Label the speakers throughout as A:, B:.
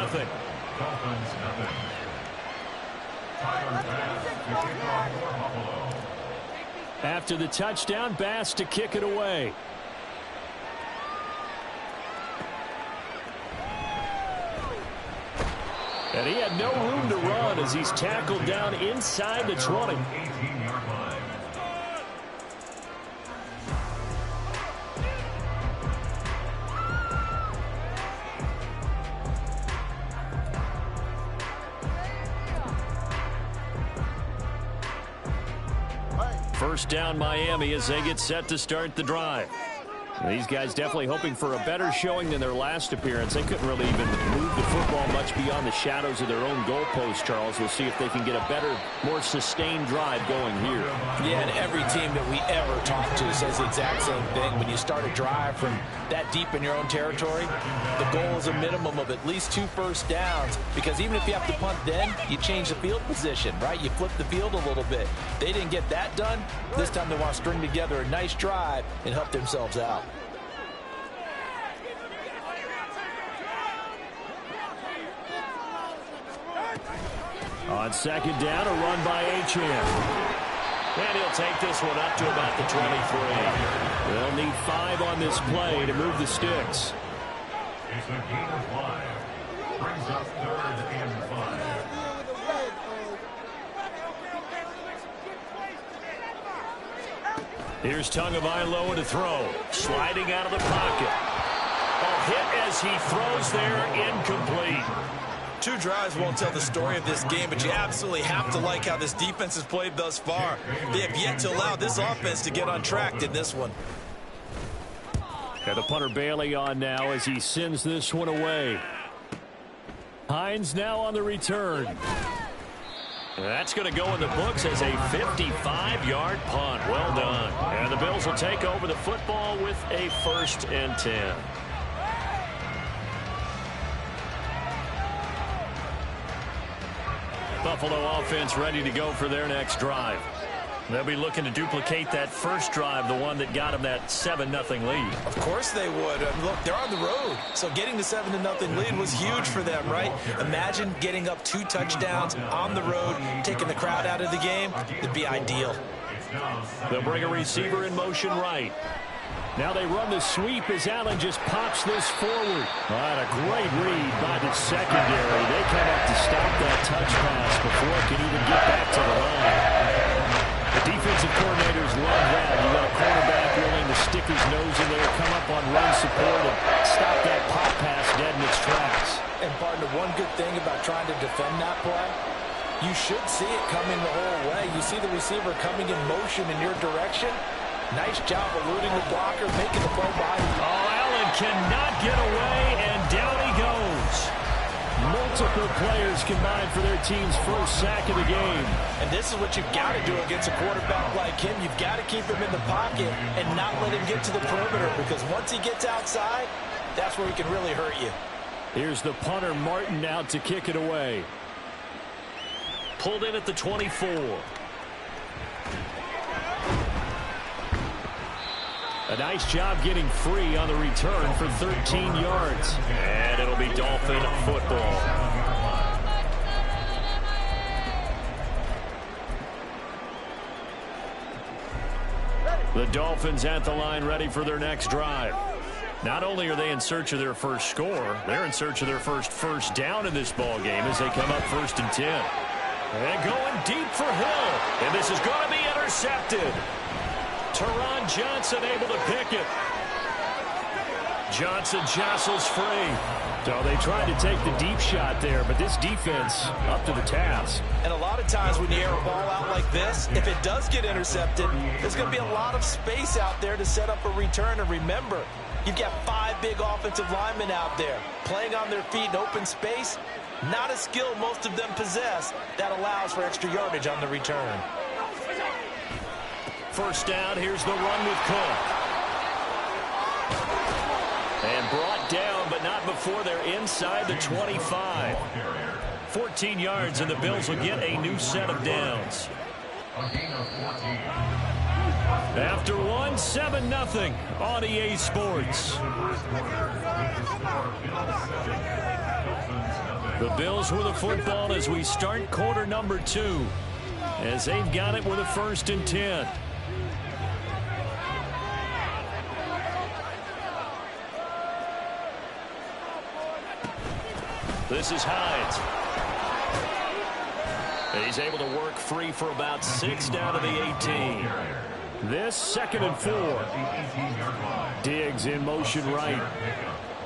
A: nothing.
B: Dolphins nothing. Tyler Bass to kick off for Buffalo.
A: After the touchdown, Bass to kick it away. And he had no room to run as he's tackled down inside the 20.
B: 18-yard line.
A: First down Miami as they get set to start the drive. These guys definitely hoping for a better showing than their last appearance. They couldn't really even move the football much beyond the shadows of their own goalpost, Charles. We'll see if they can get a better, more sustained drive going here.
C: Yeah, and every team that we ever talk to says the exact same thing. When you start a drive from that deep in your own territory, the goal is a minimum of at least 2 first downs, because even if you have to punt then, you change the field position, right? You flip the field a little bit. They didn't get that done. This time they want to string together a nice drive and help themselves out.
A: On second down, a run by Achane. And he'll take this one up to about the 23. They'll need 5 on this play to move the sticks.
B: It's a gain of 5. Brings up 3rd and 5.
A: Here's Tagovailoa to throw. Sliding out of the pocket. A hit as he throws there, incomplete.
D: 2 drives won't tell the story of this game, but you absolutely have to like how this defense has played thus far. They have yet to allow this offense to get on track in this one.
A: Got the punter Bailey on now as he sends this one away. Hines now on the return. That's going to go in the books as a 55-yard punt. Well done. And the Bills will take over the football with a 1st and 10. Buffalo offense ready to go for their next drive. They'll be looking to duplicate that first drive, the one that got them that 7-0 lead.
D: Of course they would. Look, they're on the road, so getting the 7-0 lead was huge for them, right? Imagine getting up 2 touchdowns on the road, taking the crowd out of the game. It'd be ideal.
A: They'll bring a receiver in motion right. Now they run the sweep as Allen just pops this forward. A great read by the secondary. They come up to stop that touch pass before it can even get back to the line. The defensive coordinators love that. You got a quarterback willing to stick his nose in there, come up on run support, and stop that pop pass dead in its tracks.
C: And partner, one good thing about trying to defend that play, you should see it coming the whole way. You see the receiver coming in motion in your direction. Nice job eluding the blocker, making the play by you.
A: Allen cannot get away, and down he goes. Multiple players combined for their team's first sack of the game.
D: And this is what you've got to do against a quarterback like him. You've got to keep him in the pocket and not let him get to the perimeter, because once he gets outside, that's where he can really hurt you.
A: Here's the punter Martin out to kick it away. Pulled in at the 24. A nice job getting free on the return for 13 yards. And it'll be Dolphin football. The Dolphins at the line ready for their next drive. Not only are they in search of their first score, they're in search of their first down in this ball game as they come up 1st and 10. And going deep for Hill. And this is going to be intercepted. Teron Johnson able to pick it. Johnson jostles free. So they tried to take the deep shot there, but this defense up to the task.
D: And a lot of times when you air a ball out like this, if it does get intercepted, there's going to be a lot of space out there to set up a return. And remember, you've got 5 big offensive linemen out there playing on their feet in open space. Not a skill most of them possess that allows for extra yardage on the return.
A: First down, here's the run with Cook. And brought down, but not before they're inside the 25. 14 yards, and the Bills will get a new set of downs. After 7-0 on EA Sports. The Bills with the football as we start quarter number 2. As they've got it with a 1st and 10. This is Hines. He's able to work free for about 6 down to the 18. This 2nd and 4. Diggs in motion right.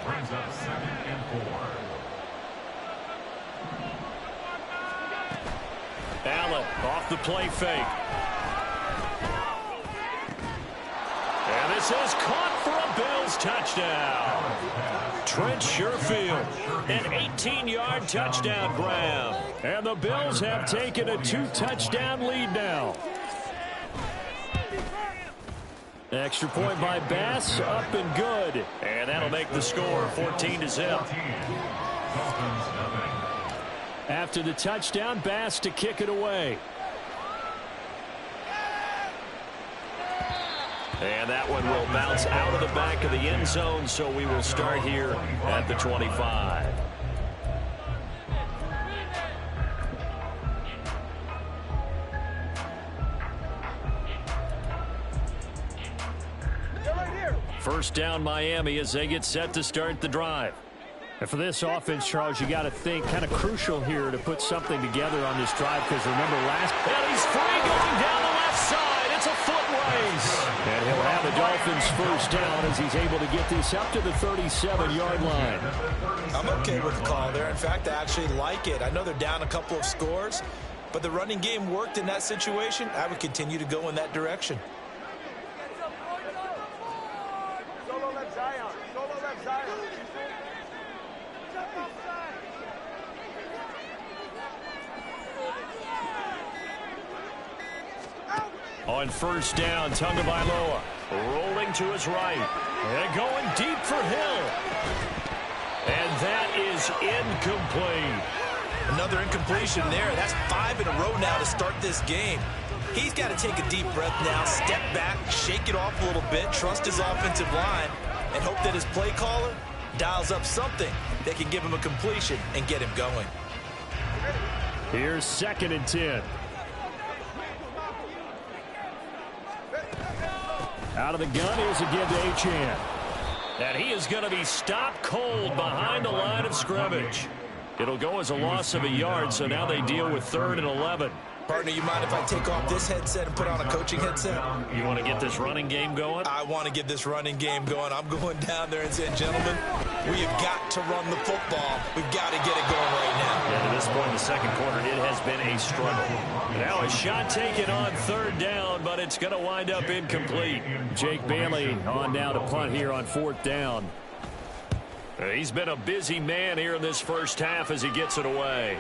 B: Brings up 2nd and 4.
A: Allen off the play fake. And this is caught for a Bills touchdown. Trent Sherfield, an 18-yard touchdown grab. And the Bills have taken a 2-touchdown lead now. Extra point by Bass, up and good. And that'll make the score 14-0. After the touchdown, Bass to kick it away. And that one will bounce out of the back of the end zone, so we will start here at the 25. First down, Miami, as they get set to start the drive. And for this offense, Charles, you got to think kind of crucial here to put something together on this drive, because remember last... And he's free going down the left side. It's a foot race. And he'll have the Dolphins first down as he's able to get this up to the 37-yard line.
D: I'm okay with the call there. In fact, I actually like it. I know they're down a couple of scores, but the running game worked in that situation. I would continue to go in that direction.
A: On first down, Tagovailoa rolling to his right. And going deep for Hill. And that is incomplete.
D: Another incompletion there. That's 5 in a row now to start this game. He's got to take a deep breath now, step back, shake it off a little bit, trust his offensive line, and hope that his play caller dials up something that can give him a completion and get him going.
A: Here's 2nd and 10. Out of the gun, here's again to Achane. And he is going to be stopped cold behind the line of scrimmage. It'll go as a loss of a yard, so now they deal with 3rd and 11.
D: Partner, you mind if I take off this headset and put on a coaching headset?
A: You want to get this running game going?
D: I want to get this running game going. I'm going down there and saying, gentlemen, we have got to run the football. We've got to get it going right now.
A: Yeah, to this point in the second quarter, it has been a struggle. Now a shot taken on 3rd down, but it's going to wind up incomplete. Jake Bailey on now to punt here on 4th down. He's been a busy man here in this first half as he gets it away.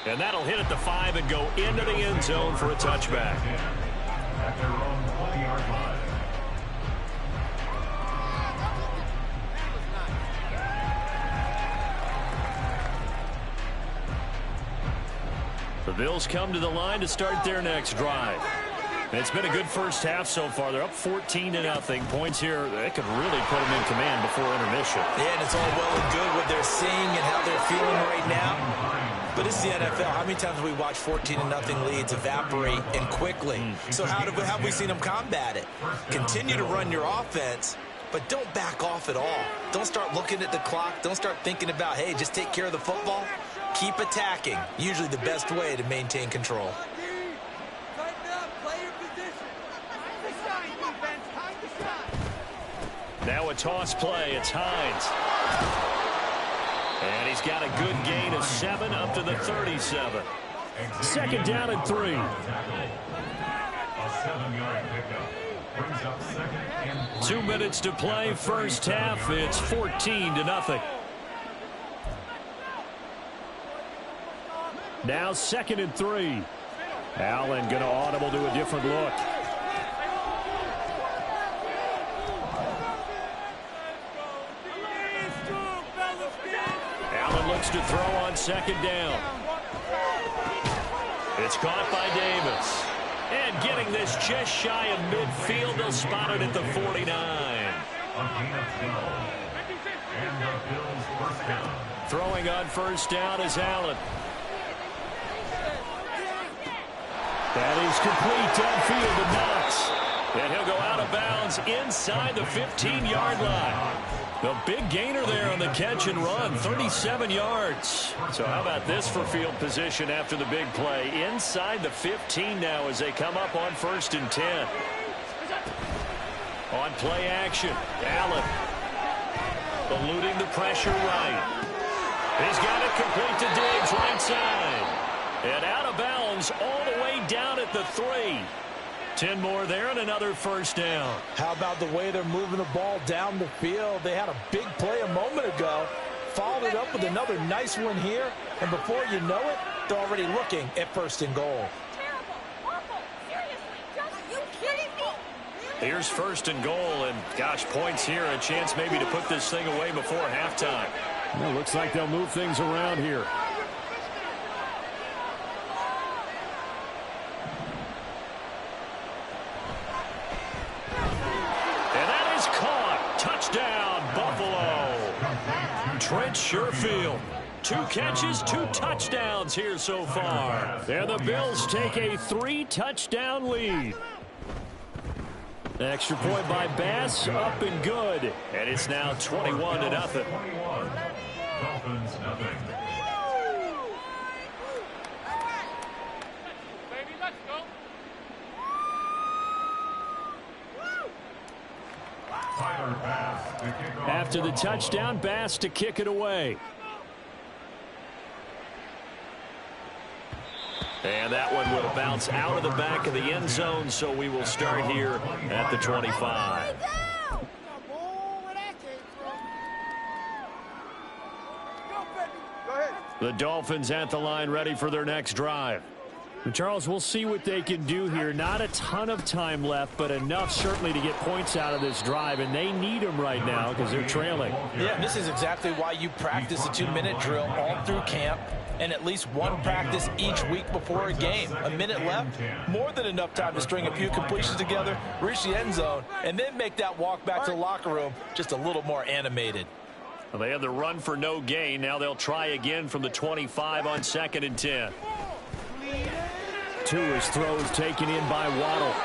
A: And that'll hit at the 5 and go into the end zone for a touchback.
B: At their own 20-yard line.
A: The Bills come to the line to start their next drive. It's been a good first half so far. They're up 14-0. Points here, they could really put them in command before intermission.
D: Yeah, and it's all well and good what they're seeing and how they're feeling right now. But this is the NFL. How many times have we watched 14-0 leads evaporate and quickly? So how have we seen them combat it? Continue to run your offense, but don't back off at all. Don't start looking at the clock. Don't start thinking about, hey, just take care of the football. Keep attacking. Usually the best way to maintain control.
A: Now a toss play. It's Hines. And he's got a good gain of 7 up to the 37. 2nd down and 3.
B: A 7-yard pickup. Brings up 2nd and 3.
A: 2 minutes to play. First half. It's 14-0. Now 2nd and 3. Allen going to audible to a different look. Allen looks to throw on 2nd down. It's caught by Davis. And getting this just shy of midfield, they'll spot it at the 49.
B: A gain of 12. And the Bills first down.
A: Throwing on first down is Allen. That is complete downfield to Knox. And he'll go out of bounds inside the 15-yard line. The big gainer there on the catch and run, 37 yards. So how about this for field position after the big play? Inside the 15 now as they come up on 1st and 10. On play action, Allen eluding the pressure right. He's got it complete to Diggs, right side. And out of bounds all the way down at the 3. 10 more there and another first down.
C: How about the way they're moving the ball down the field? They had a big play a moment ago. Followed it up with another nice one here. And before you know it, they're already looking at 1st and goal.
A: Here's 1st and goal, and gosh, points here, a chance maybe to put this thing away before halftime.
E: Well, looks like they'll move things around here.
A: And that is caught. Touchdown, Buffalo. Trent Sherfield. 2 catches, 2 touchdowns here so far. And the Bills take a 3-touchdown lead. Extra point by Bass, up and good. And it's now 21-0.
B: 21. Dolphins, nothing.
F: Baby, let's go.
B: Tyler Bass to kick off.
A: After the touchdown, Bass to kick it away. And that one will bounce out of the back of the end zone, so we will start here at the 25. The Dolphins at the line, ready for their next drive.
E: And Charles, we'll see what they can do here. Not a ton of time left, but enough certainly to get points out of this drive, and they need them right now because they're trailing.
C: Yeah, this is exactly why you practice a 2-minute drill all through camp and at least one practice each week before a game. A minute left, more than enough time to string a few completions together, reach the end zone, and then make that walk back to the locker room just a little more animated.
A: Well, they had the run for no gain. Now they'll try again from the 25 on 2nd and 10.
E: Tua's throws taken in by Waddle.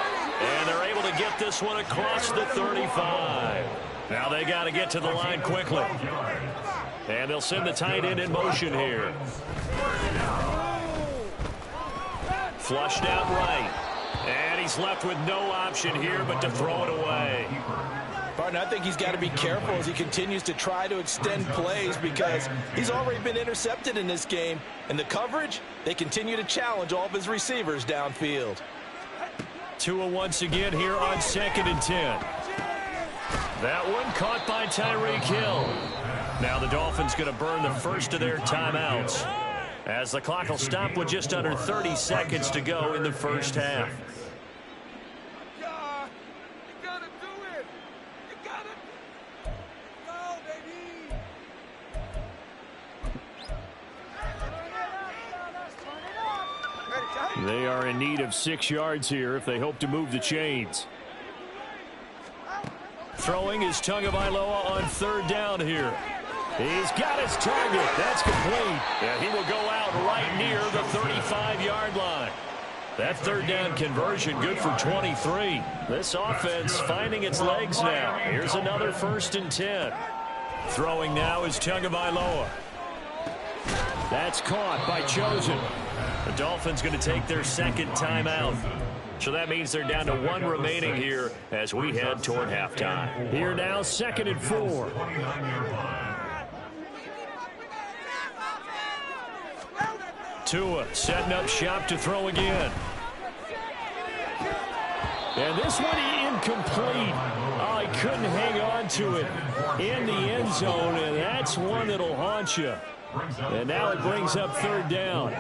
A: And they're able to get this one across the 35. Now they got to get to the line quickly. And they'll send the tight end in motion here. Flushed out right. And he's left with no option here but to throw it away.
C: Partner, I think he's got to be careful as he continues to try to extend plays because he's already been intercepted in this game. And the coverage, they continue to challenge all of his receivers downfield.
A: Tua once again here on 2nd and 10. That one caught by Tyreek Hill. Now the Dolphins going to burn the first of their timeouts as the clock will stop with just under 30 seconds to go in the first half.
E: They are in need of 6 yards here if they hope to move the chains.
A: Throwing is Tagovailoa on 3rd down here. He's got his target. That's complete. And he will go out right near the 35-yard line. That 3rd down conversion good for 23. This offense finding its legs now. Here's another 1st and 10. Throwing now is Tagovailoa. That's caught by Chosen. The Dolphins going to take their 2nd timeout. So that means they're down to 1 remaining here as we head toward halftime.
E: Here now, 2nd and 4.
A: Tua setting up shop to throw again.
E: And this one incomplete. Oh, he couldn't hang on to it in the end zone, and that's one that'll haunt you. And now it brings up 3rd down.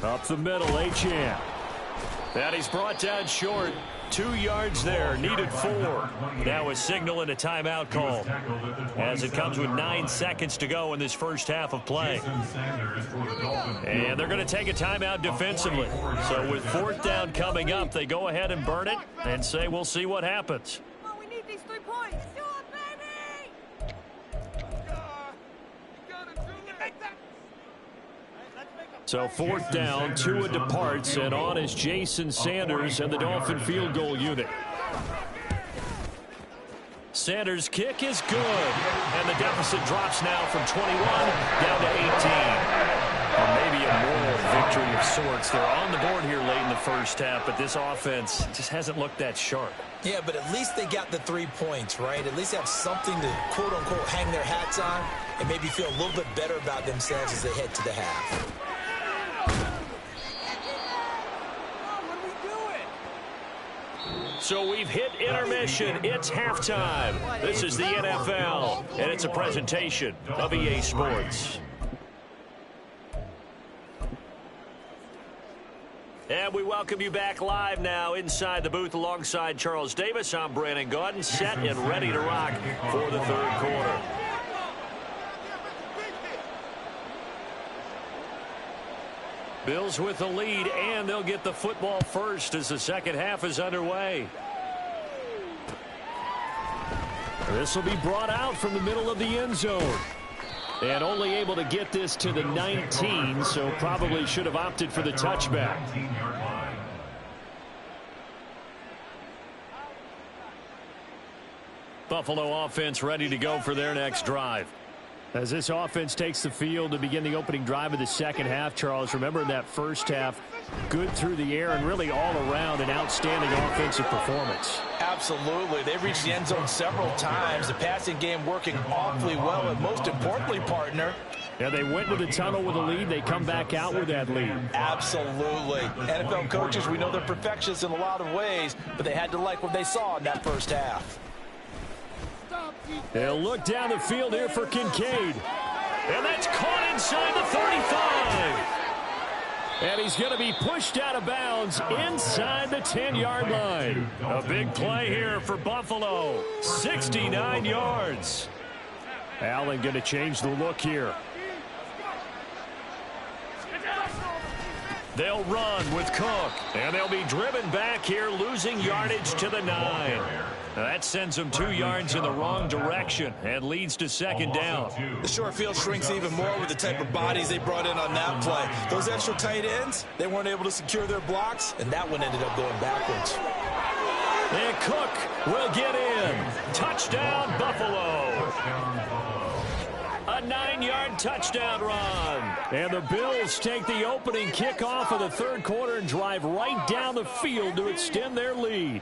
A: Up the middle, Achane. That he's brought down short.
E: 2 yards there, needed 4. Now a signal and a timeout call as it comes with 9 seconds to go in this first half of play. And they're going to take a timeout defensively. So with 4th down coming up, they go ahead and burn it and say we'll see what happens.
F: We need these 3 points. Do it, baby!
E: So 4th down, Tua departs, and on is Jason Sanders and the Dolphin field goal unit. Sanders' kick is good, and the deficit drops now from 21 down to 18. Or maybe a moral victory of sorts. They're on the board here late in the first half, but this offense just hasn't looked that sharp.
C: Yeah, but at least they got the 3 points, right? At least they have something to, quote-unquote, hang their hats on and maybe feel a little bit better about themselves as they head to the half.
E: So we've hit intermission. It's halftime. This is the NFL, and it's a presentation of EA Sports. And we welcome you back live now inside the booth alongside Charles Davis. I'm Brandon Gaudin, set and ready to rock for the 3rd quarter. Bills with the lead, and they'll get the football first as the second half is underway. This will be brought out from the middle of the end zone. And only able to get this to the 19, so probably should have opted for the touchback. Buffalo offense ready to go for their next drive. As this offense takes the field to begin the opening drive of the second half, Charles, remember in that first half, good through the air and really all around an outstanding offensive performance.
C: Absolutely. They've reached the end zone several times. The passing game working awfully well, and most importantly, partner,
E: yeah, they went to the tunnel with a lead. They come back out with that lead.
C: Absolutely. NFL coaches, we know they're perfectionists in a lot of ways, but they had to like what they saw in that first half.
E: They'll look down the field here for Kincaid. And that's caught inside the 35. And he's going to be pushed out of bounds inside the 10-yard line. A big play here for Buffalo. 69 yards. Allen going to change the look here. They'll run with Cook. And they'll be driven back here, losing yardage to the 9. Now that sends them 2 yards in the wrong direction and leads to second down.
D: The short field shrinks even more with the type of bodies they brought in on that play. Those extra tight ends, they weren't able to secure their blocks, and that one ended up going backwards.
E: And Cook will get in. Touchdown, Buffalo. A 9-yard touchdown run. And the Bills take the opening kickoff of the 3rd quarter and drive right down the field to extend their lead.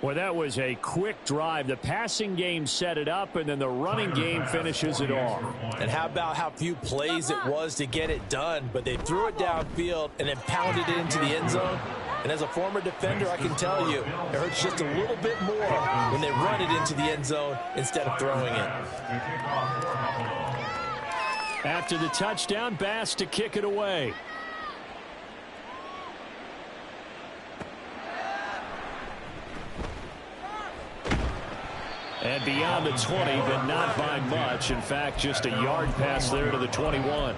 E: Well, that was a quick drive. The passing game set it up, and then the running game finishes it off.
C: And how about how few plays it was to get it done, but they threw it downfield and then pounded it into the end zone. And as a former defender, I can tell you, it hurts just a little bit more when they run it into the end zone instead of throwing it.
E: After the touchdown, Bass to kick it away. And beyond the 20, but not by much. In fact, just a yard pass there to the 21.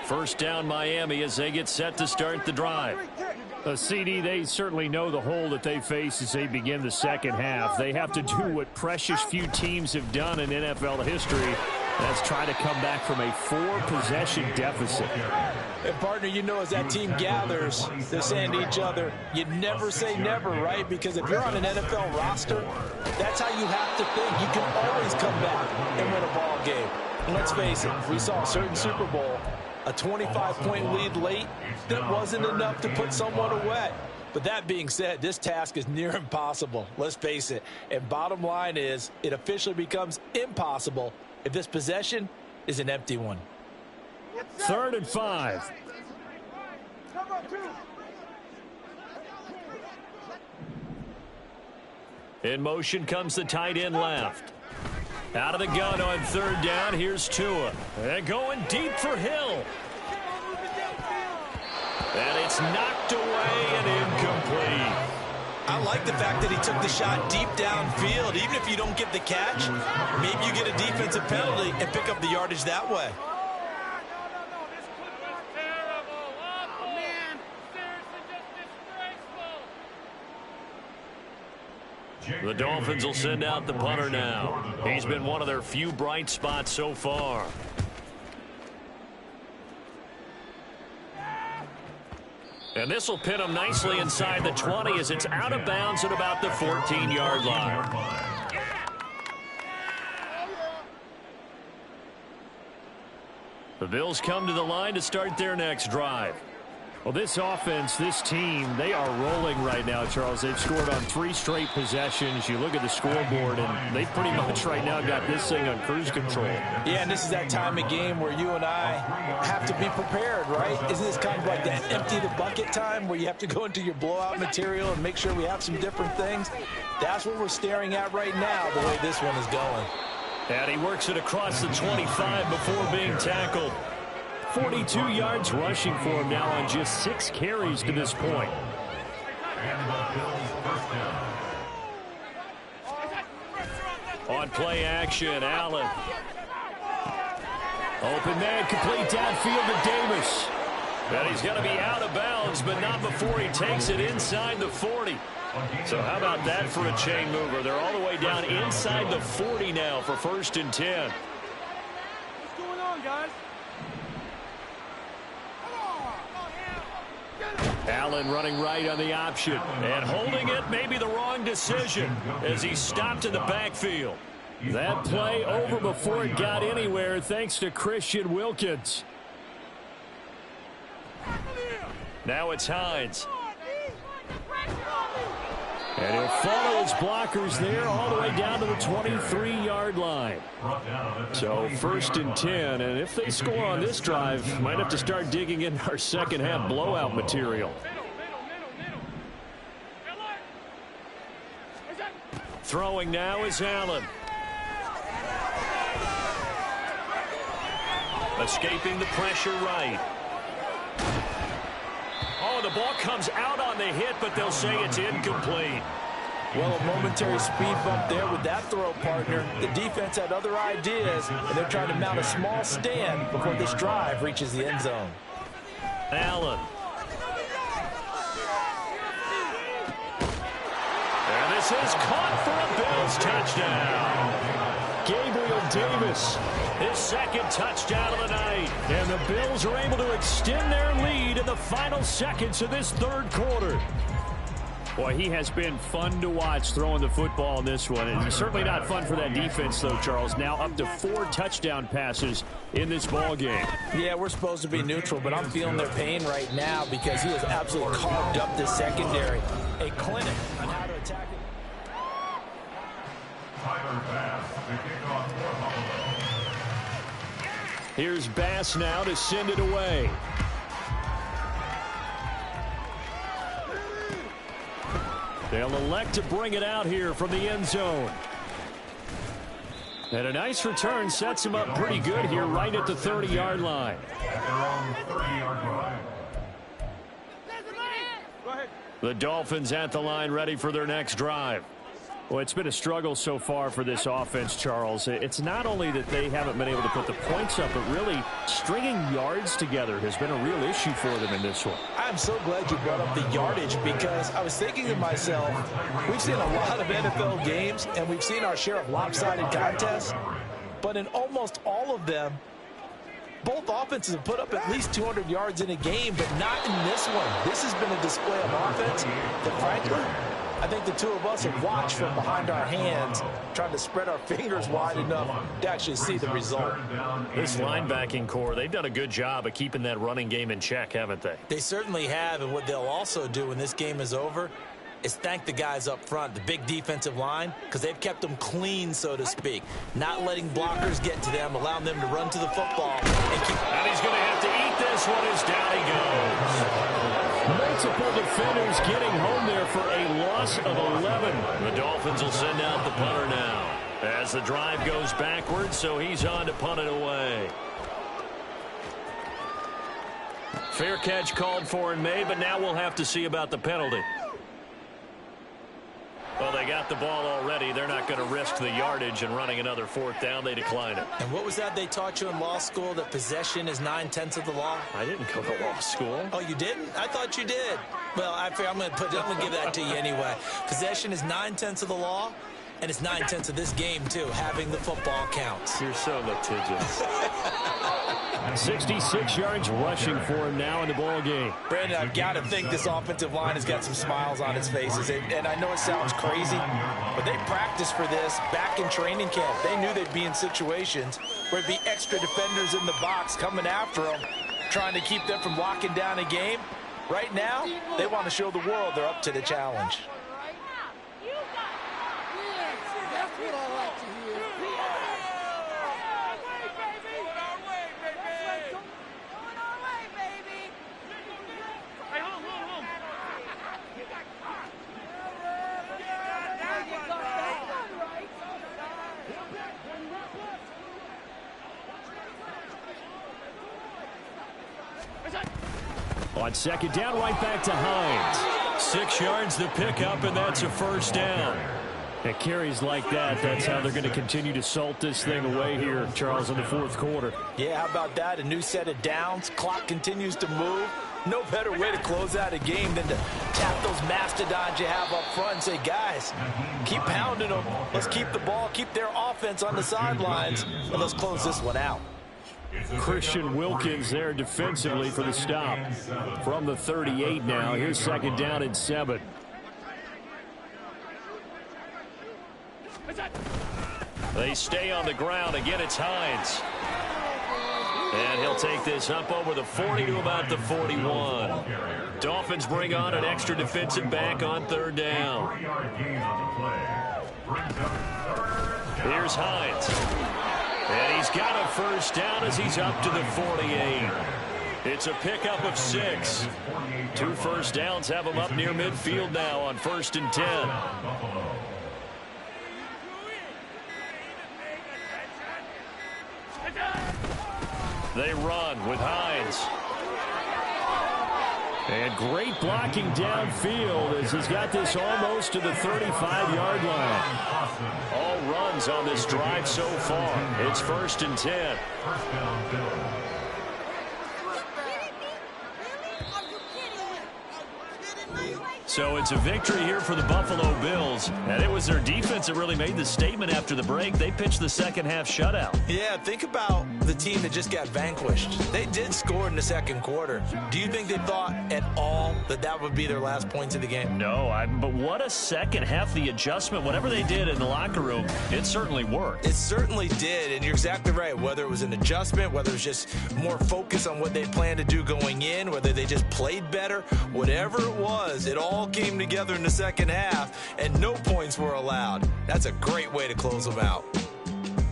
E: First down, Miami, as they get set to start the drive. CD, they certainly know the hole that they face as they begin the second half. They have to do what precious few teams have done in NFL history. That's try to come back from a 4-possession deficit.
C: And partner, you know, as that team gathers, they're saying to each other, you never say never, right? Because if you're on an NFL roster, that's how you have to think. You can always come back and win a ball game. And let's face it, we saw a certain Super Bowl, a 25-point lead late, that wasn't enough to put someone away. But that being said, this task is near impossible. Let's face it. And bottom line is, it officially becomes impossible if this possession is an empty one.
E: 3rd and 5. In motion comes the tight end left. Out of the gun on third down. Here's Tua. And going deep for Hill. And it's knocked away and incomplete.
D: I like the fact that he took the shot deep downfield. Even if you don't get the catch, maybe you get a defensive penalty and pick up the yardage that way.
E: The Dolphins will send out the punter now. He's been one of their few bright spots so far. And this will pin him nicely inside the 20 as it's out of bounds at about the 14-yard line. The Bills come to the line to start their next drive. Well, this offense, this team, they are rolling right now, Charles. They've scored on 3 straight possessions. You look at the scoreboard, and they pretty much right now got this thing on cruise control.
C: Yeah, and this is that time of game where you and I have to be prepared, right? Isn't this kind of like that empty the bucket time where you have to go into your blowout material and make sure we have some different things? That's what we're staring at right now, the way this one is going.
E: And he works it across the 25 before being tackled. 42 yards rushing for him now on just 6 carries to this point. On play action, Allen. Open man, complete downfield to Davis. And he's going to be out of bounds, but not before he takes it inside the 40. So how about that for a chain mover? They're all the way down inside the 40 now for 1st and 10.
F: What's going on, guys?
E: Allen running right on the option and holding it, maybe the wrong decision as he stopped in the backfield. That play over before it got anywhere thanks to Christian Wilkins. Now it's Hines. And he'll follow his blockers there all the way down to the 23-yard line. So 1st and 10, and if they score on this drive, might have to start digging in our second half blowout material. Throwing now is Allen. Escaping the pressure right. Oh, the ball comes out on the hit, but they'll say it's incomplete.
C: Well, a momentary speed bump there with that throw, partner. The defense had other ideas, and they're trying to mount a small stand before this drive reaches the end zone.
E: Allen. And this is caught for a Bills touchdown. Gabriel Davis, his 2nd touchdown of the night. And the Bills are able to extend their lead in the final seconds of this 3rd quarter. Boy, he has been fun to watch throwing the football in this one. And certainly not fun for that defense, though, Charles. Now up to 4 touchdown passes in this ball game.
C: Yeah, we're supposed to be neutral, but I'm feeling their pain right now because he has absolutely carved up this secondary. A clinic on how to attack it.
E: Here's Bass now to send it away. They'll elect to bring it out here from the end zone. And a nice return sets him up pretty good here right at the 30-yard line. The Dolphins at the line ready for their next drive. Well, it's been a struggle so far for this offense, Charles. It's not only that they haven't been able to put the points up, but really stringing yards together has been a real issue for them in this one.
C: I'm so glad you brought up the yardage because I was thinking to myself, we've seen a lot of NFL games and we've seen our share of lopsided contests, but in almost all of them, both offenses have put up at least 200 yards in a game, but not in this one. This has been a display of offense that, frankly, I think the two of us have watched from behind our hands, trying to spread our fingers wide enough to actually see the result.
E: This linebacking core, they've done a good job of keeping that running game in check, haven't they?
D: They certainly have, and what they'll also do when this game is over is thank the guys up front, the big defensive line, because they've kept them clean, so to speak. Not letting blockers get to them, allowing them to run to the football.
E: And he's going to have to eat this one as down he goes. Multiple defenders getting home there for a loss of 11. The Dolphins will send out the punter now.
A: As the drive goes backwards, so he's on to punt it away. Fair catch called for and made, but now we'll have to see about the penalty. Well, they got the ball already. They're not going to risk the yardage and running another fourth down. They decline it.
D: And what was that they taught you in law school, that possession is 9/10 of the law?
A: I didn't go to law school.
D: Oh, you didn't? I thought you did. Well, I'm going to give that to you anyway. Possession is 9/10 of the law, and it's 9/10 of this game, too. Having the football counts.
A: You're so litigious. 66 yards rushing for him now in the ball game.
D: Brandon, I've got to think this offensive line has got some smiles on its faces. And I know it sounds crazy, but they practiced for this back in training camp. They knew they'd be in situations where it'd be extra defenders in the box coming after them, trying to keep them from locking down a game. Right now, they want to show the world they're up to the challenge.
A: On second down, right back to Hines. 6 yards the pickup, and that's a first down. At carries like that, that's how they're going to continue to salt this thing away here, Charles, in the fourth quarter.
D: Yeah, how about that? A new set of downs. Clock continues to move. No better way to close out a game than to tap those mastodons you have up front and say, guys, keep pounding them. Let's keep the ball, keep their offense on the sidelines, and let's close this one out.
A: Christian Wilkins there defensively for the stop. From the 38 now. Here's second down and 7. They stay on the ground. Again, it's Hines. And he'll take this up over the 40 to about the 41. Dolphins bring on an extra defensive back on third down. Here's Hines. And he's got a first down as he's up to the 48. It's a pickup of 6. 2 first downs have him up near midfield now on 1st and 10. They run with Hines. And great blocking downfield as he's got this almost to the 35-yard line. All runs on this drive so far. It's 1st and 10. So it's a victory here for the Buffalo Bills. And it was their defense that really made the statement after the break. They pitched the second-half shutout.
D: Yeah, think about the team that just got vanquished. They did score in the second quarter. Do you think they thought at all that that would be their last points of the game?
A: No, but what a second half. The adjustment, whatever they did in the locker room, it certainly worked.
D: It certainly did, and you're exactly right. Whether it was an adjustment, whether it was just more focus on what they planned to do going in, whether they just played better, whatever it was, it all came together in the second half, and no points were allowed. That's a great way to close them out.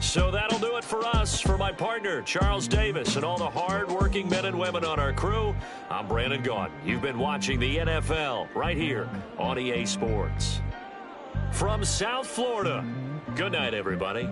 A: So that'll do it for us. For my partner, Charles Davis, and all the hard-working men and women on our crew, I'm Brandon Gaudin. You've been watching the NFL right here on EA Sports. From South Florida, good night, everybody.